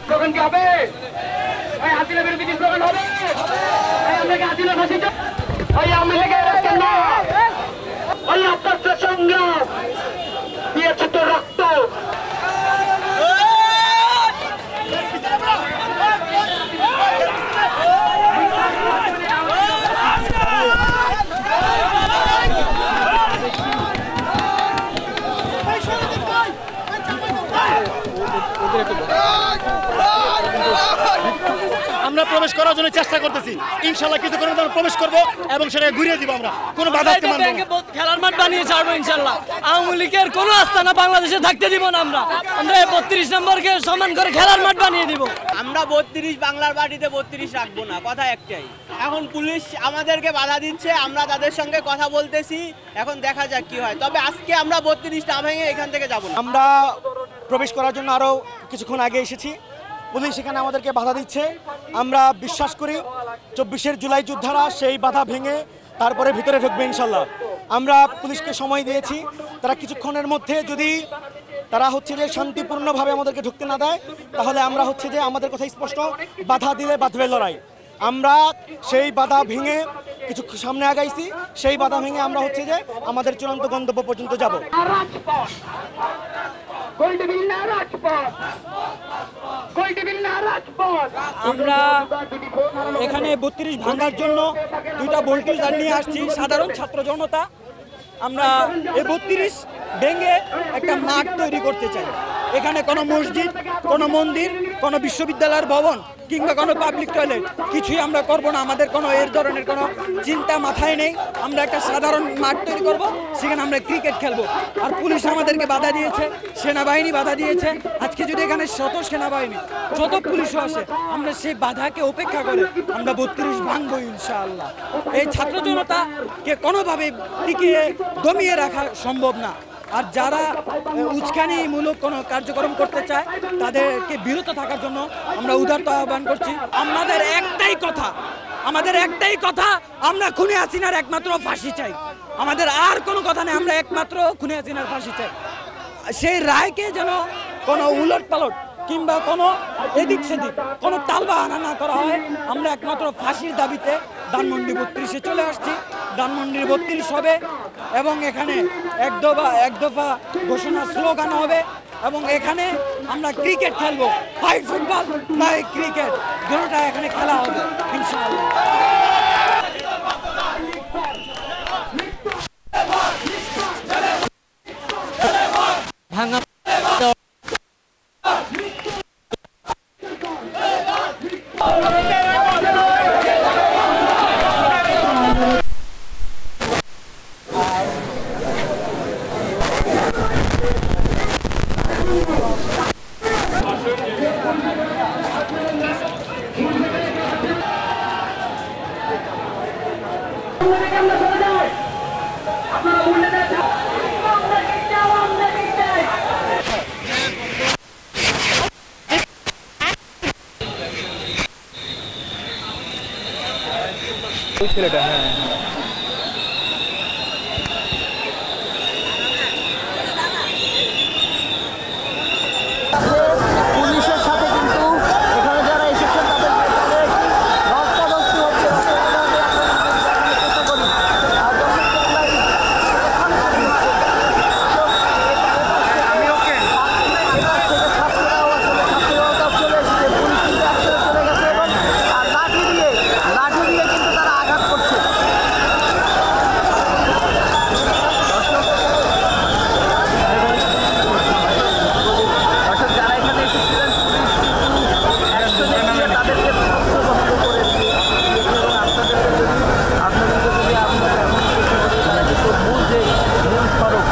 Slogan কি হবে? হাসিনা বিরোধী কি স্লোগান হবে? আমরা কি হাসিনা ফাঁসি চাই? আওয়ামী লীগের আপনার সংগ্রাম দিয়েছে তো রক্ত। আমরা প্রবেশ করার জন্য চেষ্টা করতেছি, ইনশাআল্লাহ কিছু করে আমরা প্রবেশ করব এবং সেটাকে ঘুরিয়ে দিব। আমরা কোনো বাধা আসতে মানব না। খেলার মাঠ বানিয়ে ছাড়বো ইনশাআল্লাহ। আওয়ামী লীগের কোনো আস্থানা বাংলাদেশে থাকতে দিব না। আমরা 32 নম্বরকে সমান করে খেলার মাঠ বানিয়ে দিব। আমরা 32 বাংলার বাড়িতে 32 রাখবো না, কথা একটাই। এখন পুলিশ আমাদেরকে বাধা দিচ্ছে, আমরা তাদের সঙ্গে কথা বলতেছি, এখন দেখা যাক কি হয়। তবে আজকে আমরা 32 না ভেঙে এখান থেকে যাব না। আমরা প্রবেশ করার জন্য আরো কিছুক্ষণ আগে এসেছি, পুলিশ এখানে আমাদেরকে বাধা দিচ্ছে। আমরা বিশ্বাস করি 24 জুলাই যোদ্ধারা সেই বাধা ভেঙে তারপরে ভিতরে ঢুকবে ইনশাল্লাহ। আমরা পুলিশকে সময় দিয়েছি, তারা কিছুক্ষণের মধ্যে যদি তারা যে শান্তিপূর্ণভাবে আমাদেরকে ঢুকতে না দেয়, তাহলে আমরা যে আমাদের কথা স্পষ্ট, বাধা দিলে বাঁধবে লড়াই। আমরা সেই বাধা ভেঙে কিছু সামনে আগাইছি, সেই বাধা ভেঙে আমরা যে আমাদের চূড়ান্ত গন্তব্য পর্যন্ত যাব। আমরা এখানে 32 ভাঙার জন্য 2টা বুলডোজার নিয়ে আসছি, সাধারণ ছাত্র জনতা। আমরা এই 32 ভেঙে একটা মাঠ তৈরি করতে চাই। এখানে কোনো মসজিদ, কোনো মন্দির, কোনো বিশ্ববিদ্যালয়ের ভবন কিংবা কোনো পাবলিক টয়লেট কিছুই আমরা করব না। আমাদের কোনো এর ধরনের কোনো চিন্তা মাথায় নেই। আমরা একটা সাধারণ মাঠ তৈরি করব, সেখানে আমরা ক্রিকেট খেলবো। আর পুলিশ আমাদেরকে বাধা দিয়েছে, সেনাবাহিনী বাধা দিয়েছে। আজকে যদি এখানে শত সেনাবাহিনী, যত পুলিশও আসে, আমরা সেই বাধাকে উপেক্ষা করে আমরা 32 ভাঙবো ইনশাআল্লাহ। এই ছাত্র জনতাকে কোনোভাবে টিকিয়ে দমিয়ে রাখা সম্ভব না। আর যারা উস্কানিমূলক কোনো কার্যক্রম করতে চায় তাদেরকে বিরত থাকার জন্য আমরা উদারতা আহ্বান করছি। আমাদের একটাই কথা, আমরা খুনি হাসিনার একমাত্র ফাঁসি চাই। আমাদের আর কোনো কথা নেই, আমরা একমাত্র খুনি হাসিনার ফাঁসি চাই। সেই রায়কে যেন কোনো উলট পালট কিংবা কোনো এদিক সেদিক কোনো তালবাহানা না করা হয়। আমরা একমাত্র ফাঁসির দাবিতে ধানমন্ডি 32-এ চলে আসছি। ধানমন্ডি 32 হবে এবং এখানে এক দফা ঘোষণা স্লোগান হবে এবং এখানে আমরা ক্রিকেট খেলবো। ফাইট ফুটবল নাই ক্রিকেট, দুটোটা এখানে খেলা হবে ইনশাআল্লাহ। ভাঙা ছেলেটা পুলিশের সাথে কিন্তু এখানে যারা এসেছেন তাদের ধস্তাধস্তি হচ্ছে। লাঠি দিয়ে কিন্তু তারা আঘাত করছে। যারা এখানে এসেছিলেন তাদেরকে বন্ধ করে আপনাদেরকে যদি আমরা মূল যে মূল সড়ক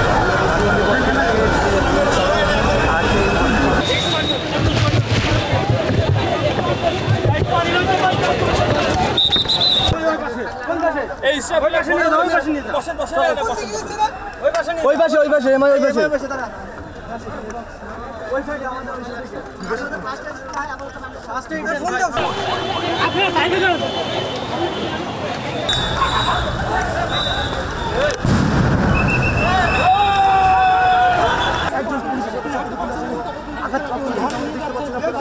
ওই পাশে ওই পাশে আঘাত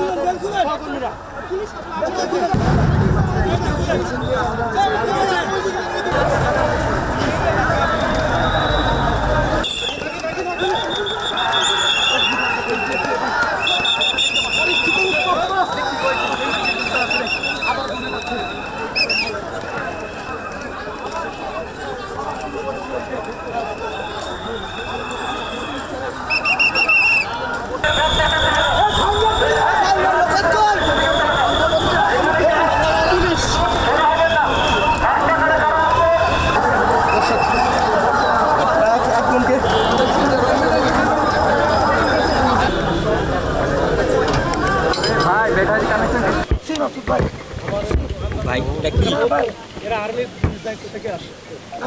এটা কি? এরা আর্মির দায়িত্ব থেকে আসে।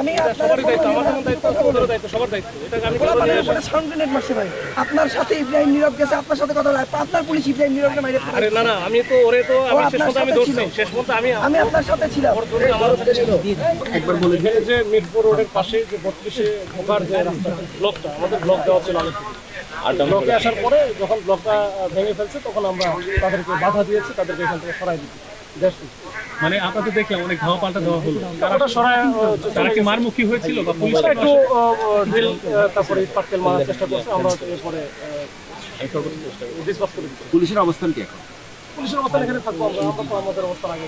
আমি সবারই দায়িত্ব, আমার যেমন দায়িত্ব আছে, ওদেরও দায়িত্ব, সবার দায়িত্ব। এটাকে আমি সাউন্ড গ্রেনেড মারছে ভাই। আপনার সাথে ইব্রাহিম নীরব গেছে, আপনার সাথে কথা বলে আপনার পুলিশ ইব্রাহিম নীরবকে মাইরে ফেলেছে। আরে না না, আমি তো ওরে তো আমি শেষ আপনার পর্যন্ত আমি সাথে ধরছি, ছিল। শেষ পর্যন্ত আমি আপনার সাথে ছিলাম। ওর ধরে আমার একবার বলে এখানে যে মিরপুর রোডের পাশে যে 32-এ ঢোকার যে রাস্তা ব্লকটা, আমাদের ব্লক দেওয়া ছিল আগে থেকে। ব্লকে আসার পরে যখন ব্লকটা ভেঙে ফেলছে তখন আমরা তাদেরকে বাধা দিয়েছি, তাদেরকে এখান থেকে সরাই দিচ্ছি। মানে আপনাদের দেখলাম অনেক ধাওয়া পাল্টা দেওয়া হলো, ওটা সরাই তারা কি মারমুখী হয়েছিল বা পুলিশ ওরা একটু ড্রিল তারপরে পাটকেল মারার চেষ্টা করছে, আমরা এরপরে ডিসকাস করে দিচ্ছি। পুলিশের অবস্থান কি এখন? পুলিশের অবস্থান এখানে থাকবো আমরা তো আমাদের অবস্থান আগে